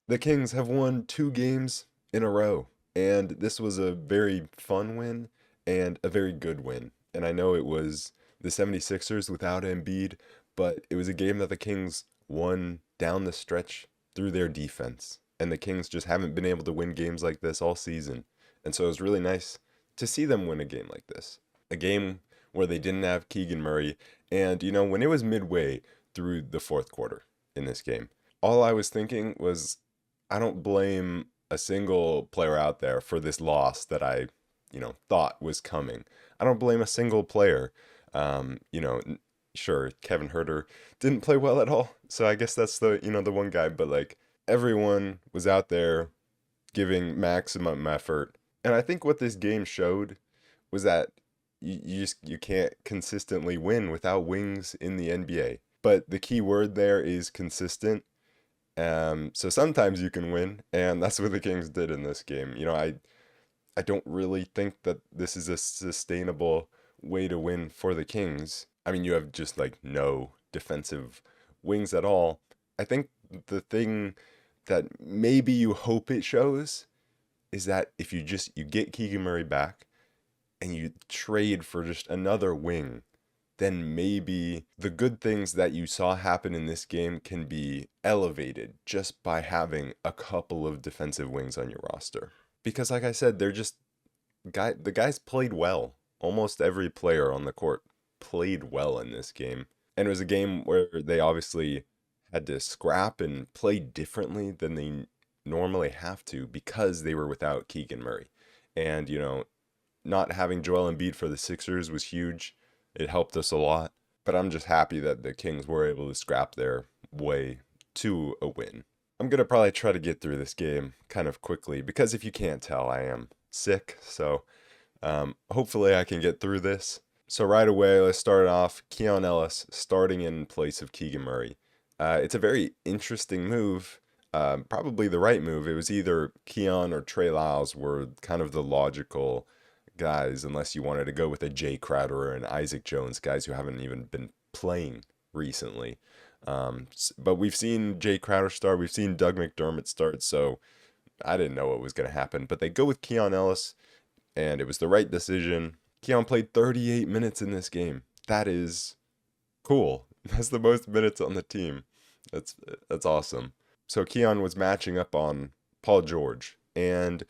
The Kings have won 2 games in a row, and this was a very fun win and a very good win. And I know it was the 76ers without Embiid, but it was a game that the Kings won down the stretch through their defense. And the Kings just haven't been able to win games like this all season. And so it was really nice to see them win a game like this. A game where they didn't have Keegan Murray. And, when it was midway through the fourth quarter in this game, all I was thinking was I don't blame a single player out there for this loss that I, thought was coming. I don't blame a single player. Sure, Kevin Herter didn't play well at all, so I guess that's the one guy. But like everyone was out there giving maximum effort, and I think what this game showed was that you can't consistently win without wings in the NBA. But the key word there is consistent. So sometimes you can win, and that's what the Kings did in this game. I don't really think that this is a sustainable way to win for the Kings. I mean, you have just like no defensive wings at all. I think the thing that maybe you hope it shows is that if you get Keegan Murray back and you trade for just another wing, then maybe the good things that you saw happen in this game can be elevated just by having a couple of defensive wings on your roster. Because like I said, the guys played well. Almost every player on the court played well in this game. And it was a game where they obviously had to scrap and play differently than they normally have to because they were without Keegan Murray. And, not having Joel Embiid for the Sixers was huge. It helped us a lot. But I'm just happy that the Kings were able to scrap their way to a win. I'm going to probably try to get through this game kind of quickly because if you can't tell, I am sick. So hopefully I can get through this. So right away, let's start off. Keon Ellis starting in place of Keegan Murray. It's a very interesting move. Probably the right move. It was either Keon or Trey Lyles were kind of the logical guys, unless you wanted to go with a Jay Crowder and Isaac Jones, guys who haven't even been playing recently. But we've seen Jay Crowder start, we've seen Doug McDermott start, so I didn't know what was going to happen. But they go with Keon Ellis, and it was the right decision. Keon played 38 minutes in this game. That is cool. That's the most minutes on the team. That's that's awesome. So Keon was matching up on Paul George, and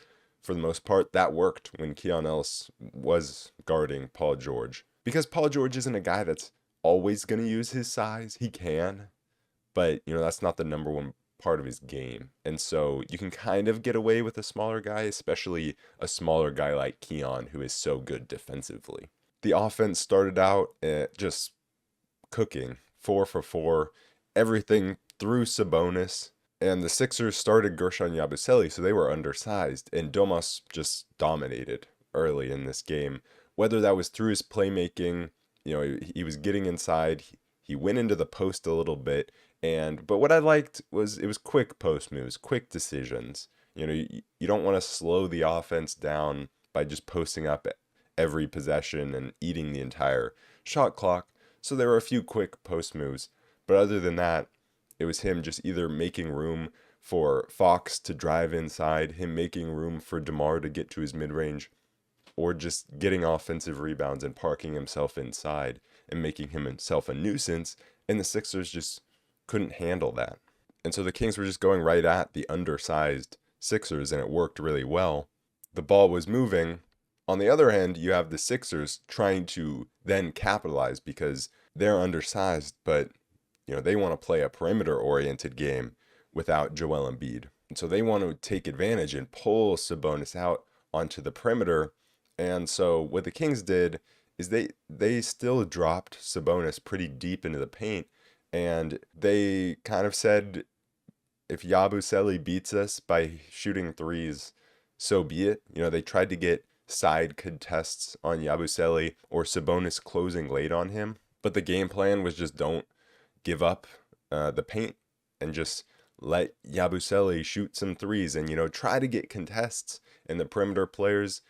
for the most part, that worked when Keon Ellis was guarding Paul George. Because Paul George isn't a guy that's always going to use his size. He can, but that's not the number one part of his game. And so you can kind of get away with a smaller guy, especially a smaller guy like Keon, who is so good defensively. The offense started out just cooking, 4 for 4, everything through Sabonis. And the Sixers started Gershon Yabusele, so they were undersized. And Domas just dominated early in this game. Whether that was through his playmaking, he was getting inside. He went into the post a little bit. But what I liked was it was quick post moves, quick decisions. You don't want to slow the offense down by just posting up every possession and eating the entire shot clock. So there were a few quick post moves. But other than that, it was him just either making room for Fox to drive inside, him making room for DeMar to get to his mid-range, or just getting offensive rebounds and parking himself inside and making himself a nuisance, and the Sixers just couldn't handle that. And so the Kings were just going right at the undersized Sixers, and it worked really well. The ball was moving. On the other hand, you have the Sixers trying to then capitalize because they're undersized, but they want to play a perimeter-oriented game without Joel Embiid. And so they want to take advantage and pull Sabonis out onto the perimeter. And so what the Kings did is they still dropped Sabonis pretty deep into the paint. And they kind of said, if Yabusele beats us by shooting threes, so be it. They tried to get side contests on Yabusele or Sabonis closing late on him. But the game plan was just don't give up the paint and just let Yabusele shoot some threes and, try to get contests and the perimeter players,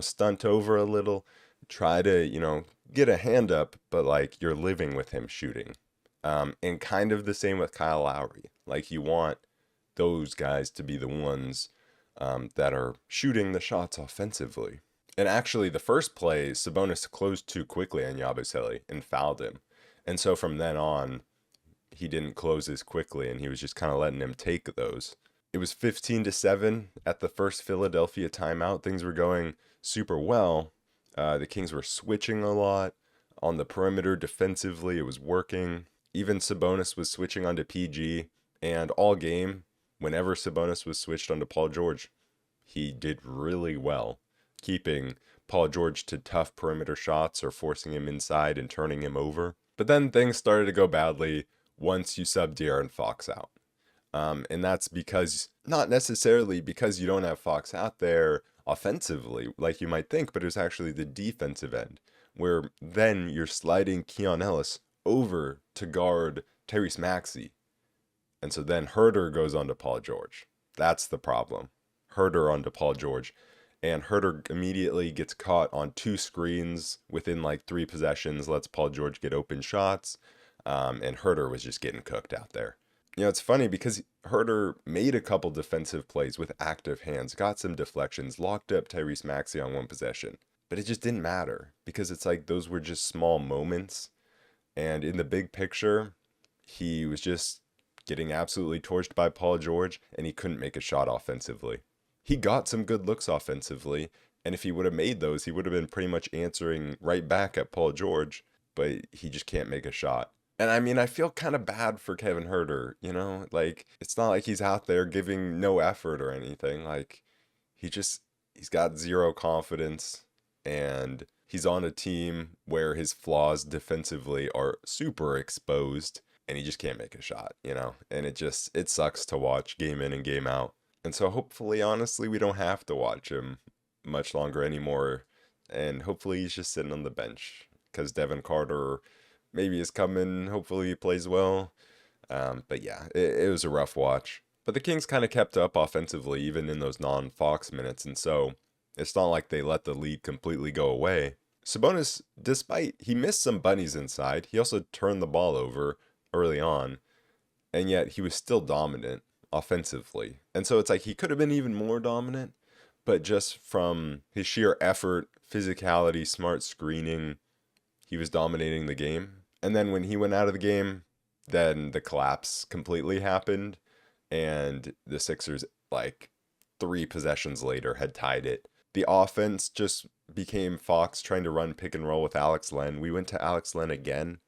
stunt over a little, try to, get a hand up, but like you're living with him shooting. And kind of the same with Kyle Lowry. Like you want those guys to be the ones that are shooting the shots offensively. And actually, the first play, Sabonis closed too quickly on Yabusele and fouled him. And so from then on, he didn't close as quickly, and he was just kind of letting him take those. It was 15-7 at the first Philadelphia timeout. Things were going super well. The Kings were switching a lot on the perimeter defensively. It was working. Even Sabonis was switching onto PG, and all game, whenever Sabonis was switched onto Paul George, he did really well, keeping Paul George to tough perimeter shots or forcing him inside and turning him over. But then things started to go badly once you sub De'Aaron Fox out. And that's because, not necessarily because you don't have Fox out there offensively, like you might think, but it was actually the defensive end, where then you're sliding Keon Ellis over to guard Tyrese Maxey. And so then Herter goes on to Paul George. That's the problem. Herter onto Paul George. And Herter immediately gets caught on 2 screens within like 3 possessions, lets Paul George get open shots. And Herter was just getting cooked out there. You know, it's funny because Herter made a couple defensive plays with active hands, got some deflections, locked up Tyrese Maxey on 1 possession. But it just didn't matter because it's like those were just small moments. And in the big picture, he was just getting absolutely torched by Paul George, and he couldn't make a shot offensively. He got some good looks offensively, and if he would have made those, he would have been pretty much answering right back at Paul George, but he just can't make a shot. And I mean, I feel kind of bad for Kevin Herter, you know? Like, it's not like he's out there giving no effort or anything. Like, he's got zero confidence, and he's on a team where his flaws defensively are super exposed, and he just can't make a shot, you know? And it sucks to watch game in and game out. And so hopefully, honestly, we don't have to watch him much longer anymore. And hopefully he's just sitting on the bench because Devin Carter maybe is coming. Hopefully he plays well. But yeah, it was a rough watch. But the Kings kind of kept up offensively, even in those non-Fox minutes. And so it's not like they let the lead completely go away. Sabonis, despite he missed some bunnies inside, he also turned the ball over early on. And yet he was still dominant offensively. And so it's like he could have been even more dominant, but just from his sheer effort, physicality, smart screening, he was dominating the game. And then when he went out of the game, then the collapse completely happened, and the Sixers, like 3 possessions later, had tied it. The offense just became Fox trying to run pick and roll with Alex Len. We went to Alex Len again,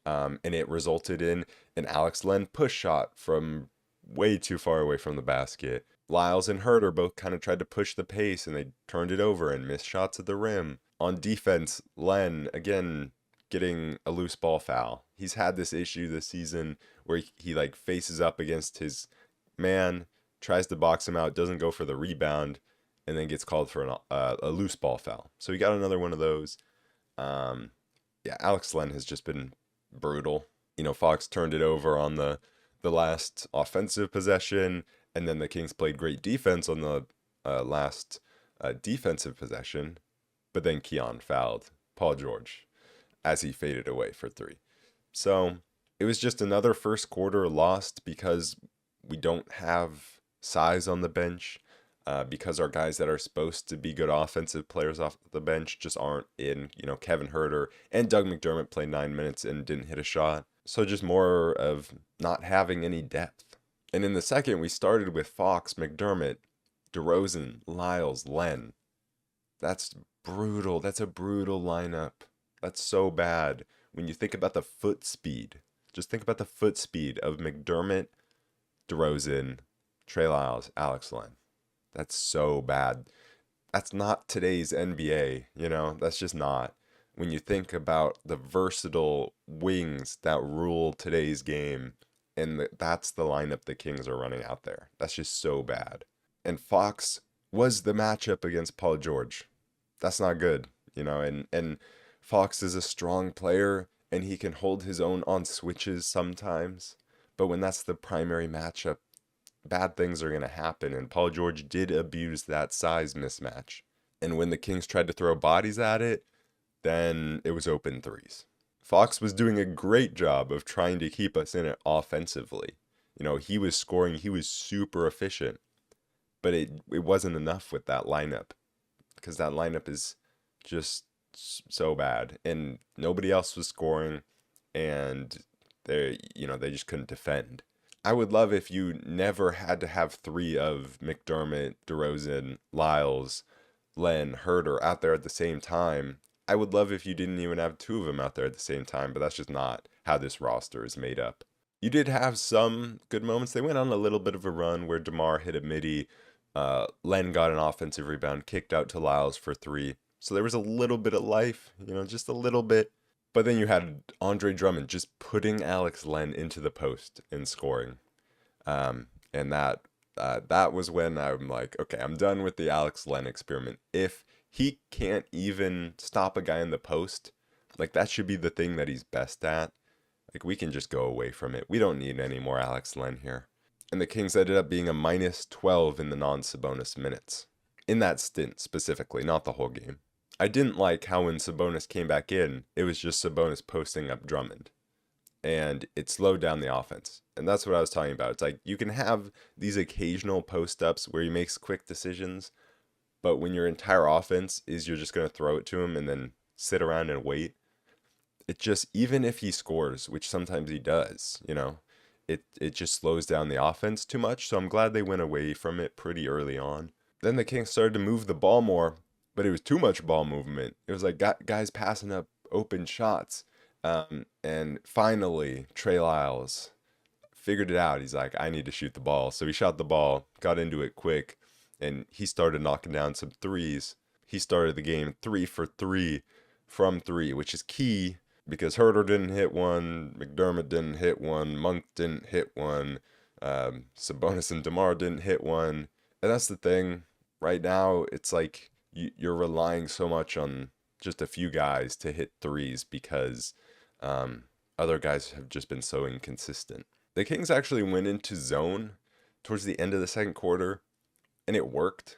and it resulted in an Alex Len push shot from way too far away from the basket. Lyles and Herter both kind of tried to push the pace, and they turned it over and missed shots at the rim. On defense, Len, again, getting a loose ball foul. He's had this issue this season where he like faces up against his man, tries to box him out, doesn't go for the rebound, and then gets called for a loose ball foul. So he got another one of those. Yeah, Alex Len has just been brutal. You know, Fox turned it over on the last offensive possession, and then the Kings played great defense on the last defensive possession, but then Keon fouled Paul George as he faded away for 3. So it was just another first quarter lost because we don't have size on the bench, because our guys that are supposed to be good offensive players off the bench just aren't in. You know, Kevin Herter and Doug McDermott played 9 minutes and didn't hit a shot. So just more of not having any depth. And in the second, we started with Fox, McDermott, DeRozan, Lyles, Len. That's brutal. That's a brutal lineup. That's so bad. When you think about the foot speed, just think about the foot speed of McDermott, DeRozan, Trey Lyles, Alex Len. That's so bad. That's not today's NBA, you know? That's just not. When you think about the versatile wings that rule today's game, and that's the lineup the Kings are running out there. That's just so bad. And Fox was the matchup against Paul George. That's not good, you know? And Fox is a strong player, and he can hold his own on switches sometimes. But when that's the primary matchup, bad things are going to happen. And Paul George did abuse that size mismatch. And when the Kings tried to throw bodies at it, then it was open threes. Fox was doing a great job of trying to keep us in it offensively. You know, he was scoring, he was super efficient, but it wasn't enough with that lineup because that lineup is just so bad and nobody else was scoring and they just couldn't defend. I would love if you never had to have three of McDermott, DeRozan, Lyles, Len, Herter out there at the same time. I would love if you didn't even have two of them out there at the same time, but that's just not how this roster is made up. You did have some good moments. They went on a little bit of a run where DeMar hit a midi. Len got an offensive rebound, kicked out to Lyles for three. So there was a little bit of life, just a little bit. But then you had Andre Drummond just putting Alex Len into the post and scoring. And that was when I'm like, okay, I'm done with the Alex Len experiment. If he can't even stop a guy in the post, like that should be the thing that he's best at. Like we can just go away from it. We don't need any more Alex Len here. And the Kings ended up being a minus 12 in the non-Sabonis minutes. In that stint specifically, not the whole game. I didn't like how when Sabonis came back in, it was just Sabonis posting up Drummond. And it slowed down the offense. And that's what I was talking about. It's like you can have these occasional post-ups where he makes quick decisions, but when your entire offense is you're just going to throw it to him and then sit around and wait, it just, even if he scores, which sometimes he does, it just slows down the offense too much. So I'm glad they went away from it pretty early on. Then the Kings started to move the ball more, but it was too much ball movement. It was like guys passing up open shots. And finally, Trey Lyles figured it out. He's like, I need to shoot the ball. So he shot the ball, got into it quick, and he started knocking down some threes. He started the game 3 for 3 from 3, which is key because Herter didn't hit one, McDermott didn't hit one, Monk didn't hit one, Sabonis and DeMar didn't hit one. And that's the thing. Right now, it's like you're relying so much on just a few guys to hit threes because other guys have just been so inconsistent. The Kings actually went into zone towards the end of the second quarter, and it worked.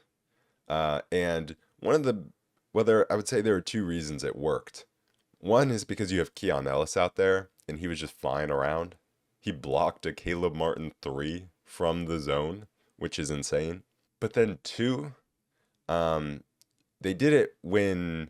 And I would say there are two reasons it worked. One is because you have Keon Ellis out there, and he was just flying around. He blocked a Caleb Martin 3 from the zone, which is insane. But then two, they did it when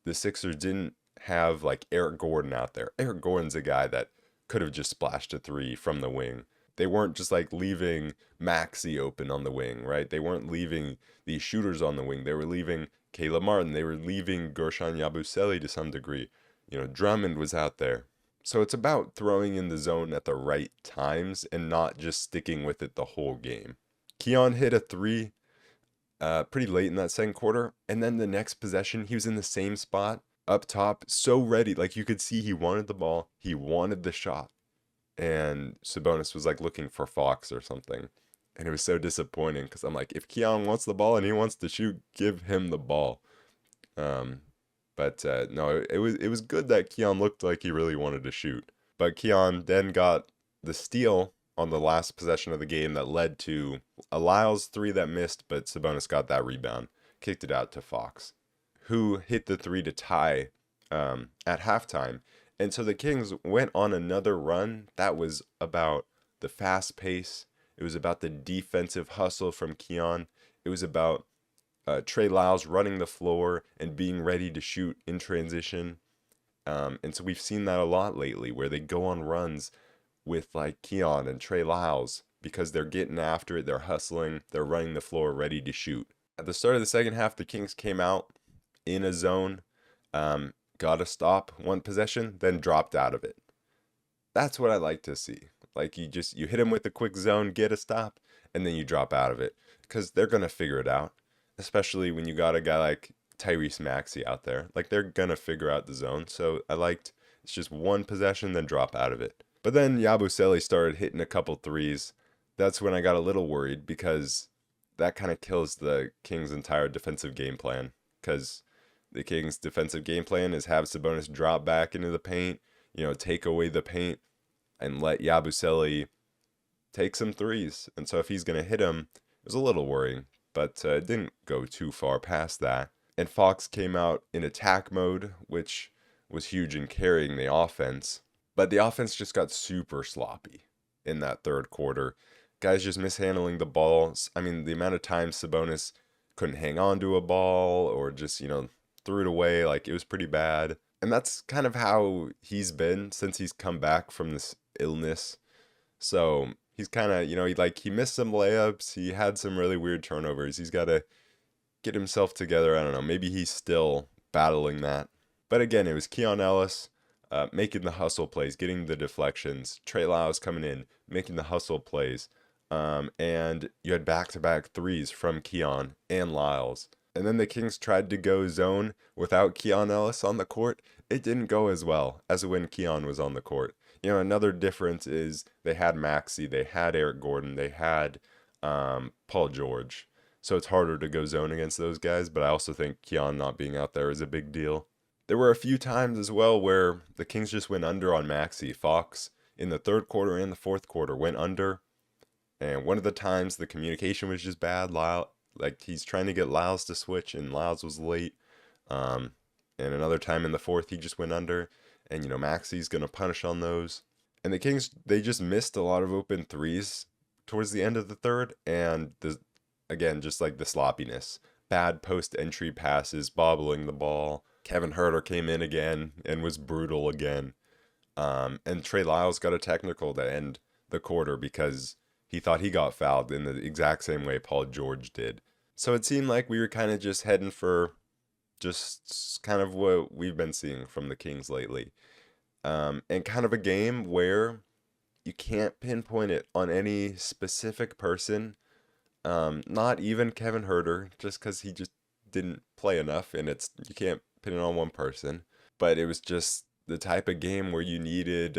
the Sixers didn't have like Eric Gordon out there. Eric Gordon's a guy that could have just splashed a 3 from the wing. They weren't just like leaving Maxey open on the wing, right? They weren't leaving these shooters on the wing. They were leaving Caleb Martin. They were leaving Guerschon Yabusele to some degree. Drummond was out there. So it's about throwing in the zone at the right times and not just sticking with it the whole game. Keon hit a 3 pretty late in that second quarter. And then the next possession, he was in the same spot up top, so ready. Like you could see he wanted the ball. He wanted the shot. And Sabonis was like looking for Fox or something. And it was so disappointing because I'm like, if Keon wants the ball and he wants to shoot, give him the ball. But no, it was good that Keon looked like he really wanted to shoot. But Keon then got the steal on the last possession of the game that led to a Lyles 3 that missed, but Sabonis got that rebound, kicked it out to Fox, who hit the 3 to tie at halftime. And so the Kings went on another run that was about the fast pace. It was about the defensive hustle from Keon. It was about Trey Lyles running the floor and being ready to shoot in transition. And so we've seen that a lot lately where they go on runs with like Keon and Trey Lyles because they're getting after it, they're hustling, they're running the floor ready to shoot. At the start of the second half, the Kings came out in a zone, got a stop, one possession, then dropped out of it. That's what I like to see. Like you hit them with a quick zone, get a stop, and then you drop out of it because they're going to figure it out, especially when you got a guy like Tyrese Maxey out there. Like they're going to figure out the zone. So it's just one possession, then drop out of it. But then Yabusele started hitting a couple threes. That's when I got a little worried because that kind of kills the Kings' entire defensive game plan. Because the Kings' defensive game plan is have Sabonis drop back into the paint, take away the paint, and let Yabusele take some threes. And so if he's going to hit him, it was a little worrying. But it didn't go too far past that. And Fox came out in attack mode, which was huge in carrying the offense. But the offense just got super sloppy. in that third quarter. Guys just mishandling the balls. I mean, the amount of times Sabonis couldn't hang on to a ball or just, threw it away, like it was pretty bad. And that's kind of how he's been since he's come back from this illness. So he's kind of, he missed some layups. He had some really weird turnovers. He's got to get himself together. I don't know. Maybe he's still battling that. But again, it was Keon Ellis making the hustle plays, getting the deflections. Trey Lyles coming in, making the hustle plays. And you had back-to-back threes from Keon and Lyles. And then the Kings tried to go zone without Keon Ellis on the court. It didn't go as well as when Keon was on the court. Another difference is they had Maxey, they had Eric Gordon, they had Paul George. So it's harder to go zone against those guys, but I also think Keon not being out there is a big deal. There were a few times as well where the Kings just went under on Maxey. Fox in the third quarter and the fourth quarter went under. And one of the times the communication was just bad. He's trying to get Lyles to switch and Lyles was late. And another time in the fourth he just went under. And Maxey's gonna punish on those. And the Kings, they just missed a lot of open threes towards the end of the third. And again, just like the sloppiness. Bad post-entry passes, bobbling the ball. Kevin Huerter came in again and was brutal again. And Trey Lyles got a technical to end the quarter because he thought he got fouled in the exact same way Paul George did. So it seemed like we were kind of just heading for just kind of what we've been seeing from the Kings lately. And kind of a game where you can't pinpoint it on any specific person. Not even Kevin Huerter, just because he just didn't play enough, and you can't pin it on one person. But it was just the type of game where you needed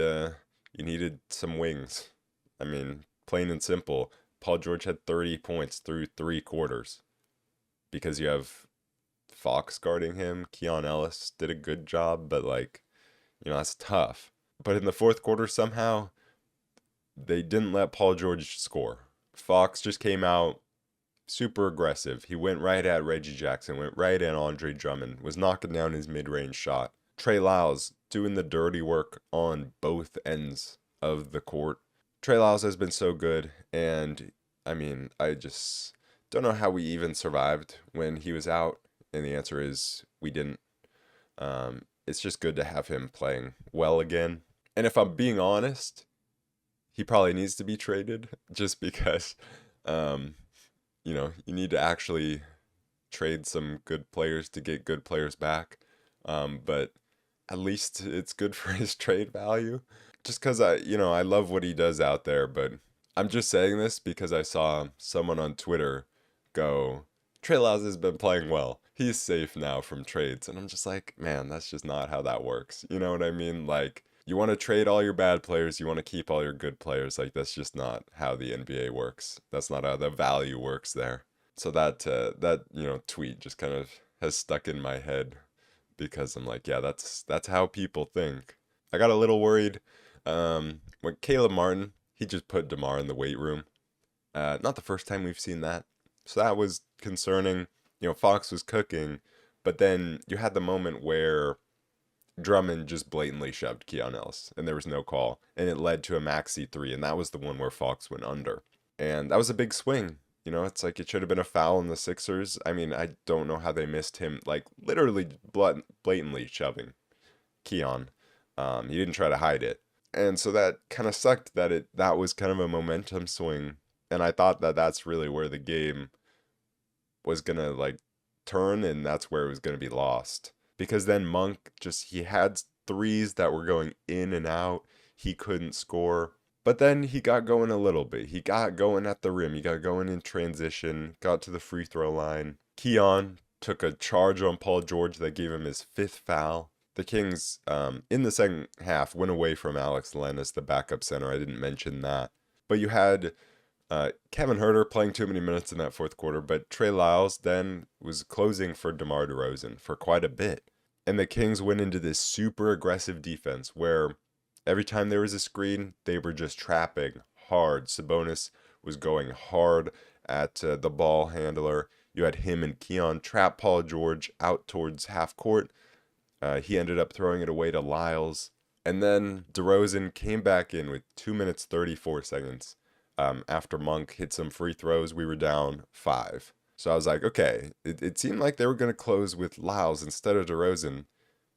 some wings. I mean, plain and simple. Paul George had 30 points through 3 quarters because you have Fox guarding him. Keon Ellis did a good job, but that's tough. But in the fourth quarter, somehow they didn't let Paul George score. Fox just came out super aggressive. He went right at Reggie Jackson, went right at Andre Drummond, was knocking down his mid-range shot. Trey Lyles doing the dirty work on both ends of the court. Trey Lyles has been so good, and I mean, I just don't know how we even survived when he was out, and the answer is we didn't. It's just good to have him playing well again. And if I'm being honest, he probably needs to be traded just because, you need to actually trade some good players to get good players back. But at least it's good for his trade value. Just because I love what he does out there, but I'm just saying this because I saw someone on Twitter go, Trey Lyles has been playing well. He's safe now from trades. And I'm just like, man, that's just not how that works. You know what I mean? You want to trade all your bad players, you want to keep all your good players. That's just not how the NBA works. That's not how the value works there. So that tweet just kind of has stuck in my head because I'm like, yeah, that's how people think. I got a little worried when Caleb Martin, he just put DeMar in the weight room. Not the first time we've seen that. So that was concerning. Fox was cooking, but then you had the moment where Drummond just blatantly shoved Keon Ellis, and there was no call, and it led to a Maxey 3, and that was the one where Fox went under. And that was a big swing. It's like it should have been a foul in the Sixers. I mean, I don't know how they missed him, literally blatantly shoving Keon. He didn't try to hide it. And so that kind of sucked that was kind of a momentum swing, and I thought that that's really where the game was going to, turn, and that's where it was going to be lost. Because then Monk he had threes that were going in and out. He couldn't score. But then he got going a little bit. He got going at the rim. He got going in transition. Got to the free throw line. Keon took a charge on Paul George that gave him his 5th foul. The Kings, in the second half, went away from Alex Len as the backup center. I didn't mention that. But you had Kevin Huerter playing too many minutes in that fourth quarter, but Trey Lyles then was closing for DeMar DeRozan for quite a bit. And the Kings went into this super aggressive defense where every time there was a screen, they were just trapping hard. Sabonis was going hard at the ball handler. You had him and Keon trap Paul George out towards half court. He ended up throwing it away to Lyles. And then DeRozan came back in with 2 minutes 34 seconds. After Monk hit some free throws, we were down 5. So I was like, okay, it seemed like they were going to close with Lyles instead of DeRozan,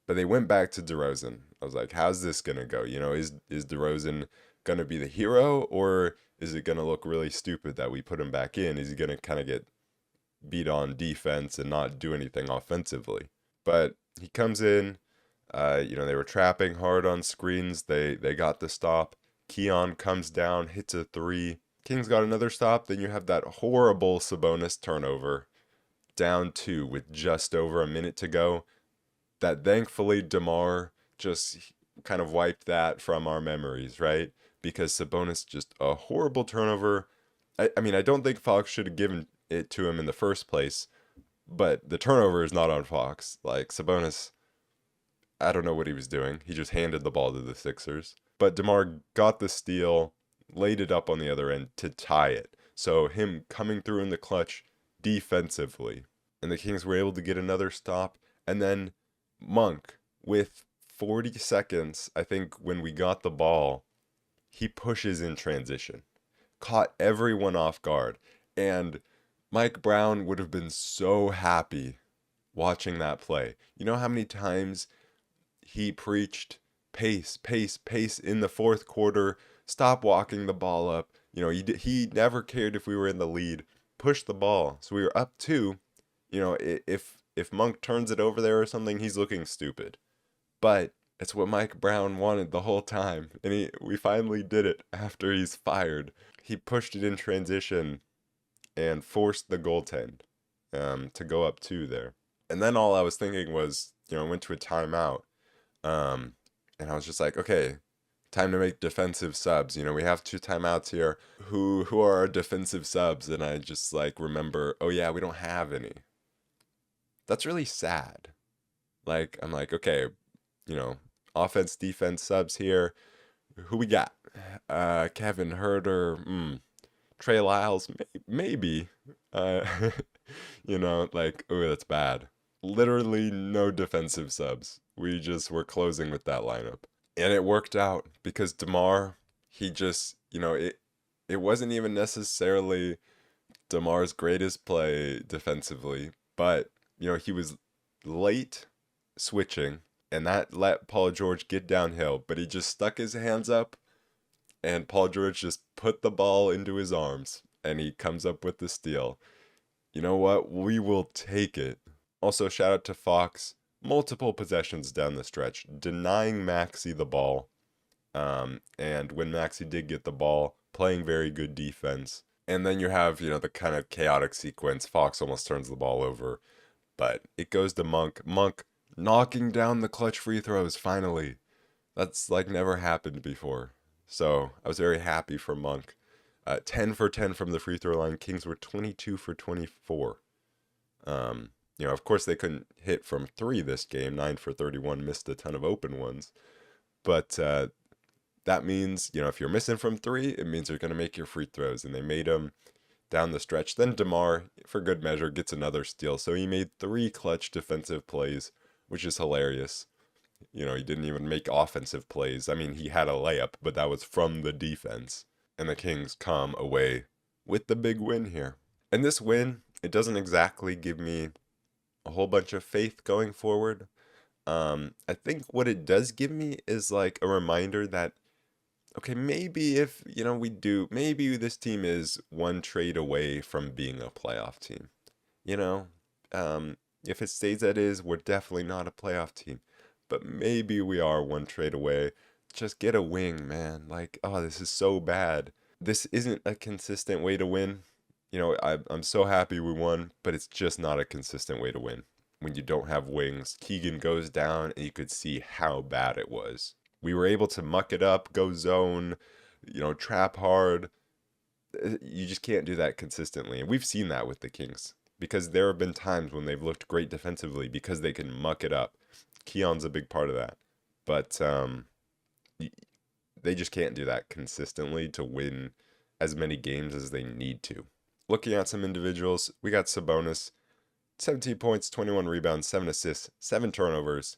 but they went back to DeRozan. I was like, how's this going to go? Is DeRozan going to be the hero, or is it going to look really stupid that we put him back in? Is he going to kind of get beat on defense and not do anything offensively? But he comes in, they were trapping hard on screens. They got the stop. Keon comes down, hits a three. Kings got another stop. Then you have that horrible Sabonis turnover, down 2 with just over a minute to go. That thankfully DeMar just kind of wiped that from our memories, right? Because Sabonis just a horrible turnover. I mean, I don't think Fox should have given it to him in the first place, but the turnover is not on Fox. Like, Sabonis, I don't know what he was doing. He just handed the ball to the Sixers. But DeMar got the steal, laid it up on the other end to tie it. So him coming through in the clutch defensively. And the Kings were able to get another stop. And then Monk, with 40 seconds, I think, when we got the ball, he pushes in transition. Caught everyone off guard. And Mike Brown would have been so happy watching that play. You know how many times he preached pace, pace, pace in the fourth quarter, stop walking the ball up. He never cared if we were in the lead. Push the ball. So we were up 2. If Monk turns it over there or something, he's looking stupid. But it's what Mike Brown wanted the whole time. And we finally did it after he's fired. He pushed it in transition and forced the goaltend to go up 2 there. And then all I was thinking was, went to a timeout. And I was just like, okay, time to make defensive subs. We have 2 timeouts here. Who are our defensive subs? And I just remember, oh yeah, we don't have any. That's really sad. I'm like, okay, offense, defense subs here. Who we got? Kevin Herter, Trey Lyles, maybe. Oh, that's bad. Literally no defensive subs. We just were closing with that lineup. And it worked out because DeMar, he just, it wasn't even necessarily DeMar's greatest play defensively, but, he was late switching, and that let Paul George get downhill, but he just stuck his hands up, and Paul George just put the ball into his arms, and he comes up with the steal. You know what? We will take it. Also, shout out to Fox. Multiple possessions down the stretch, denying Maxey the ball. And when Maxey did get the ball, playing very good defense. And then you have, the kind of chaotic sequence. Fox almost turns the ball over. But it goes to Monk. Monk knocking down the clutch free throws, finally. That's never happened before. So I was very happy for Monk. 10 for 10 from the free throw line. Kings were 22 for 24. Of course they couldn't hit from 3 this game. 9 for 31, missed a ton of open ones. But that means, if you're missing from 3, it means you're going to make your free throws. And they made them down the stretch. Then DeMar, for good measure, gets another steal. So he made 3 clutch defensive plays, which is hilarious. He didn't even make offensive plays. I mean, he had a layup, but that was from the defense. And the Kings come away with the big win here. And this win, it doesn't exactly give me a whole bunch of faith going forward. I think what it does give me is a reminder that, okay, maybe if, maybe this team is one trade away from being a playoff team. If it stays as is, we're definitely not a playoff team. But maybe we are one trade away. Just get a wing, man. This is so bad. This isn't a consistent way to win. I'm so happy we won, but it's just not a consistent way to win. When you don't have wings, Keegan goes down, and you could see how bad it was. We were able to muck it up, go zone, trap hard. You just can't do that consistently. And we've seen that with the Kings, because there have been times when they've looked great defensively because they can muck it up. Keon's a big part of that. But they just can't do that consistently to win as many games as they need to. Looking at some individuals, we got Sabonis, 17 points, 21 rebounds, 7 assists, 7 turnovers.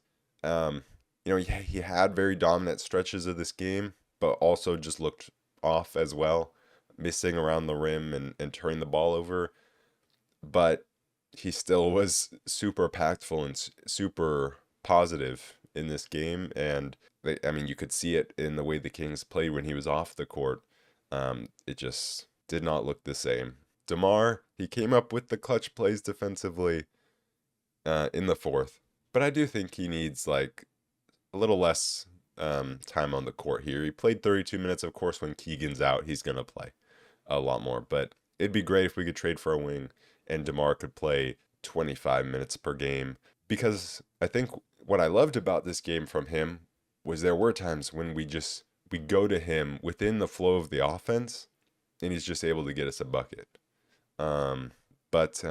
he had very dominant stretches of this game, but also just looked off as well, missing around the rim and turning the ball over. But he still was super impactful and super positive in this game. And I mean, you could see it in the way the Kings played when he was off the court. It just did not look the same. DeMar, he came up with the clutch plays defensively in the fourth, but I do think he needs like a little less time on the court here. He played 32 minutes. Of course, when Keegan's out, he's going to play a lot more. But it'd be great if we could trade for a wing and DeMar could play 25 minutes per game. Because I think what I loved about this game from him was there were times when we go to him within the flow of the offense and he's just able to get us a bucket. But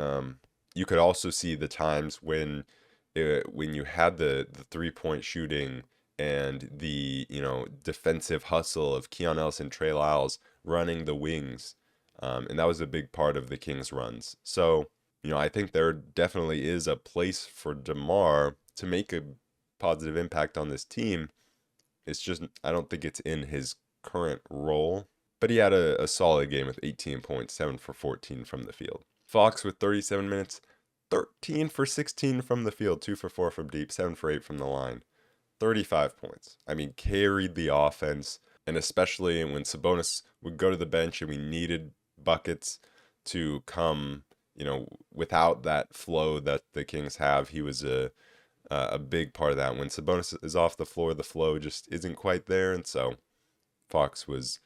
you could also see the times when you had the 3-point shooting and the defensive hustle of Keon Ellis and Trey Lyles running the wings, and that was a big part of the Kings' runs. So I think there definitely is a place for DeMar to make a positive impact on this team. It's just I don't think it's in his current role. But he had a solid game with 18 points, 7 for 14 from the field. Fox with 37 minutes, 13 for 16 from the field, 2 for 4 from deep, 7 for 8 from the line. 35 points. I mean, carried the offense, and especially when Sabonis would go to the bench and we needed buckets to come, without that flow that the Kings have, he was a big part of that. When Sabonis is off the floor, the flow just isn't quite there, and so Fox was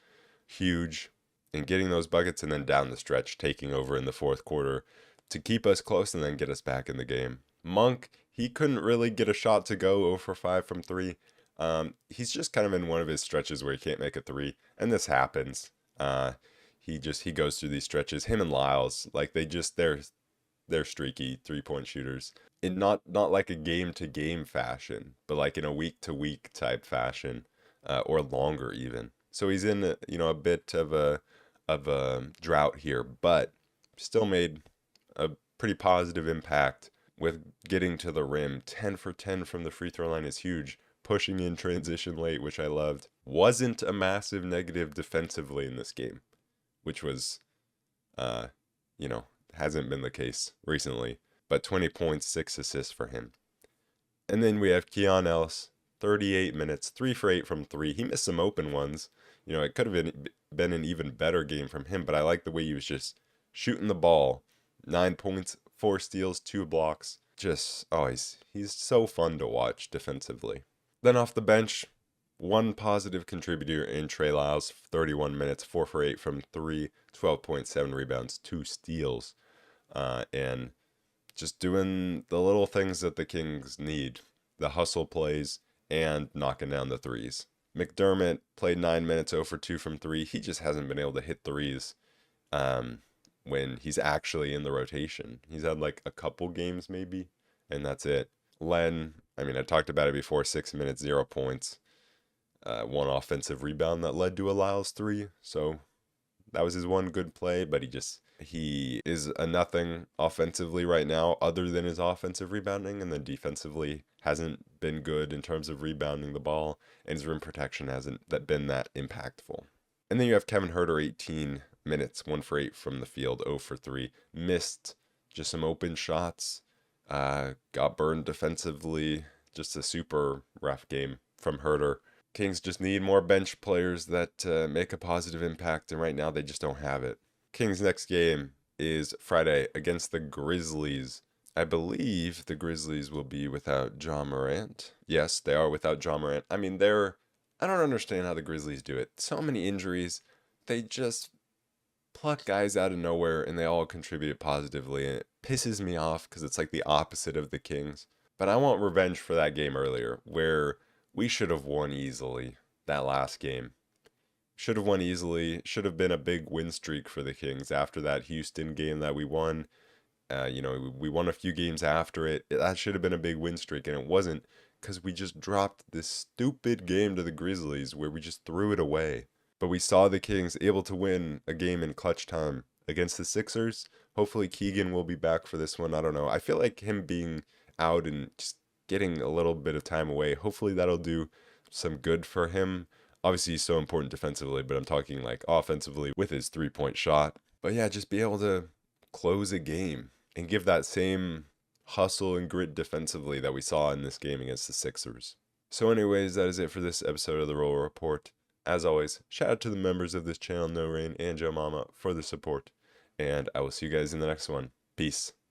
huge in getting those buckets and then down the stretch, taking over in the fourth quarter to keep us close and then get us back in the game. Monk, he couldn't really get a shot to go 0 for 5 from 3. He's just kind of in one of his stretches where he can't make a 3, and this happens. He goes through these stretches. Him and Lyles, like they're streaky 3-point shooters. In not like a game to game fashion, but like in a week to week type fashion, or longer even. So he's in a bit of a drought here, but still made a pretty positive impact with getting to the rim. 10 for 10 from the free throw line is huge. Pushing in transition late, which I loved. Wasn't a massive negative defensively in this game, which was, hasn't been the case recently. But 20 points, 6 assists for him. And then we have Keon Ellis, 38 minutes, 3 for 8 from 3. He missed some open ones. It could have been an even better game from him, but I like the way he was just shooting the ball. 9 points, 4 steals, 2 blocks. Just, he's so fun to watch defensively. Then off the bench, one positive contributor in Trey Lyles, 31 minutes, 4 for 8 from 3, 12.7 rebounds, 2 steals. And just doing the little things that the Kings need. The hustle plays and knocking down the threes. McDermott played 9 minutes, 0 for 2 from 3. He just hasn't been able to hit threes when he's actually in the rotation. He's had like a couple games maybe, and that's it. Len, I mean, I talked about it before, 6 minutes, 0 points. One offensive rebound that led to a Lyles 3. So that was his one good play, but he is a nothing offensively right now other than his offensive rebounding, and then defensively hasn't been good in terms of rebounding the ball, and his rim protection hasn't been that impactful. And then you have Kevin Huerter, 18 minutes, 1 for 8 from the field, 0 for 3. Missed just some open shots, got burned defensively, just a super rough game from Huerter. Kings just need more bench players that make a positive impact, and right now they just don't have it. Kings' next game is Friday against the Grizzlies. I believe the Grizzlies will be without Ja Morant. Yes, they are without Ja Morant. I mean, I don't understand how the Grizzlies do it. So many injuries. They just pluck guys out of nowhere and they all contribute positively. And it pisses me off because it's like the opposite of the Kings. But I want revenge for that game earlier where we should have won easily that last game. Should have won easily. Should have been a big win streak for the Kings after that Houston game that we won. We won a few games after it. That should have been a big win streak, and it wasn't because we just dropped this stupid game to the Grizzlies where we just threw it away. But we saw the Kings able to win a game in clutch time against the Sixers. Hopefully Keegan will be back for this one. I don't know. I feel like him being out and just getting a little bit of time away. Hopefully that'll do some good for him. Obviously, he's so important defensively, but I'm talking like offensively with his 3-point shot. But yeah, just be able to close a game and give that same hustle and grit defensively that we saw in this game against the Sixers. So anyways, that is it for this episode of the Roll Report. As always, shout out to the members of this channel, No Rain and Joe Mama, for the support. And I will see you guys in the next one. Peace.